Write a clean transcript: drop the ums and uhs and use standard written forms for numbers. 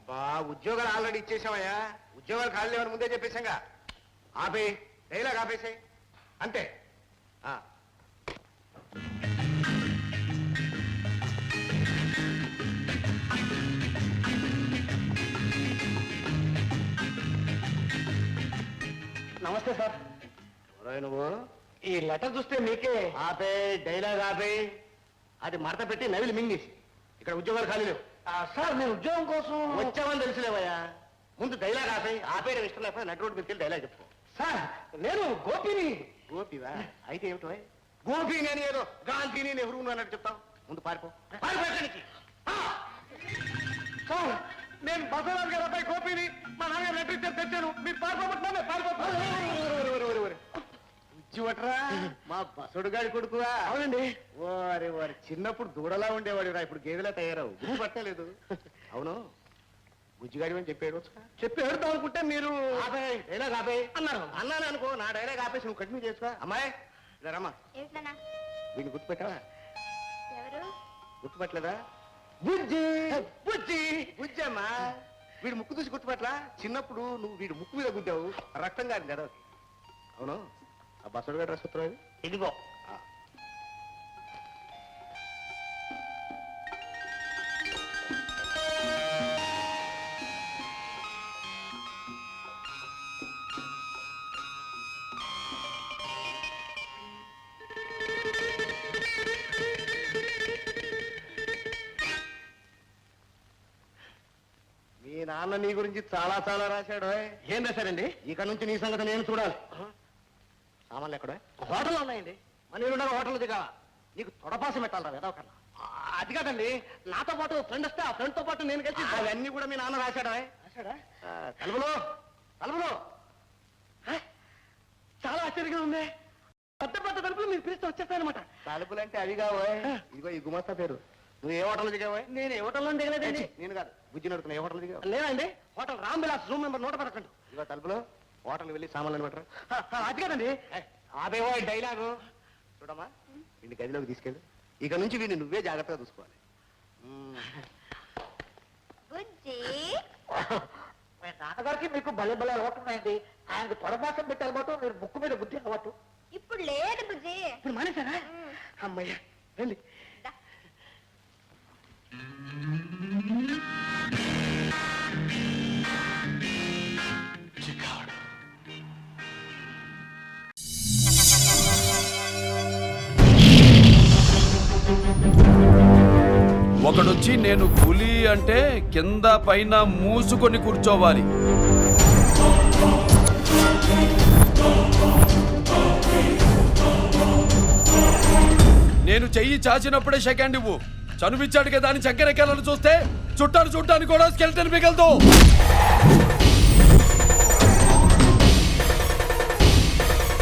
అబ్బా ఉద్యోగాలు ఆల్రెడీ ఇచ్చేసామయ్యా. ఉద్యోగాలు ఖాళీ లేవని ముందే చెప్పేశాంగా. ఆపే డైలాగ్ ఆపేసాయి అంతే. నమస్తే సార్. నువ్వు ఈ లెటర్ చూస్తే మీకే. ఆపే డైలాగ్ ఆపే. అది మడత పెట్టి నవిలి మింగేసి. ఇక్కడ ఉద్యోగాలు ఖాళీ లేవు. సార్ నేను ఉద్యోగం కోసం వచ్చామని తెలుసులేవయ్యా. ముందు డైలాగ్ ఆపే. ఆపేయడం ఇష్టం లేకపోతే నటు రోడ్డు మీదకి డైలాగ్ చెప్తాను. సార్ నేను గోపిని. గోపివా? అయితే ఏమిటో గోపిని అని ఏదో గాంధీని నెహ్రూ అన్నట్టు చెప్తావు. ముందు పారిపో. సార్ నేను బసవరాజు గారి అబ్బాయి గోపిని. మా నాన్నగారు లెటర్ ఇచ్చారు, తెచ్చాను. మీరు పారిపోతున్నామే. ఉజ్జివట్రా మా బసడు గారి కొడుకువా? అవునండి. వారి వారి చిన్నప్పుడు దూడలా ఉండేవాడు రా, ఇప్పుడు గేదెలా తయారావు. గుర్తు పట్టలేదు. అవును బుజ్జిగాడి అని చెప్పాడు. చెప్పి ఏడుతాం అనుకుంటే మీరు డైలాగ్ ఆపే అన్నారు. అన్నాను అనుకో, నా డైలాగ్ ఆపేసి నువ్వు కంటిన్యూ చేసుకో. అమ్మాయి ఇలా రమ్మా. వీడిని గుర్తుపెట్టావా? గుర్తుపట్టలేదా? బుజ్జి బుజ్జి బుజ్జి అమ్మా. వీడు ముక్కు చూసి గుర్తుపట్లా? చిన్నప్పుడు నువ్వు వీడు ముక్కు మీద గుద్దావు, రక్తం గారింది ఎడవకి. అవును ఆ బసడు గారు డ్రెస్ ఉత్తరం ఇదిగో. మీ నాన్న నీ గురించి చాలా చాలా రాశాడు. ఏం రాశారండి? ఇక నుంచి నీ సంగతి నేను చూడాలి. సామాన్లు ఎక్కడ? హోటల్లో ఉన్నాయండి. మన ఉన్న హోటల్ దిగా. నీకు తొడపాసం పెట్టాలరా ఏదో కన్నా. అది కాదండి, నాతో పాటు ఫ్రెండ్ వస్తే ఆ ఫ్రెండ్ తో పాటు నేను కలిసి. అవన్నీ కూడా మీ నాన్న రాశాడా? తలుపులో తలుపులో చాలా ఆశ్చర్యంగా ఉంది. పెద్ద పెద్ద తలుపులు మీరు పిలిస్తే వచ్చేస్తాయనమాట. తలుపులంటే అవి కావో. ఇదిగో ఈ గుమస్తా పేరు. నువ్వు ఏ హోటల్ దిగావో? నేను ఏ హోటల్లో దిగలేదండి. నేను కాదు, బుజ్జి నడుతున్నా. ఏ హోటల్ దిగావు? లేదండి, hotel Ram Vilas room number 111. ఇదిగో తలుపులో హోటల్ వెళ్ళి సామాన్లు పెట్టరు. అది కాదండి. ఆపేవో డైలాగు. చూడమ్మా, వీడిని గదిలోకి తీసుకెళ్ళి ఇక నుంచి వీడిని నువ్వే జాగ్రత్తగా చూసుకోవాలి. నాన్నగారికి మీకు భలే భలే అలవాటు ఉన్నాయండి. ఆయనకు పొడమాసం పెట్టే అలవాటు, మీరు ముక్కు మీద బుద్ధి అలవాటు. ఇప్పుడు లేదు బుజ్జి. ఇప్పుడు మానేశారా? అమ్మయ్య రండి. ఒకడొచ్చి నేను పులి అంటే కింద పైన మూసుకొని కూర్చోవాలి. నేను చెయ్యి చాచినప్పుడే సెకండ్ ఇవ్వు. చనువిచ్చాడు కదా అని చక్కెరెక్కాలను చూస్తే చుట్టాను చూడటానికి కూడా స్కెల్టన్ మిగలదు.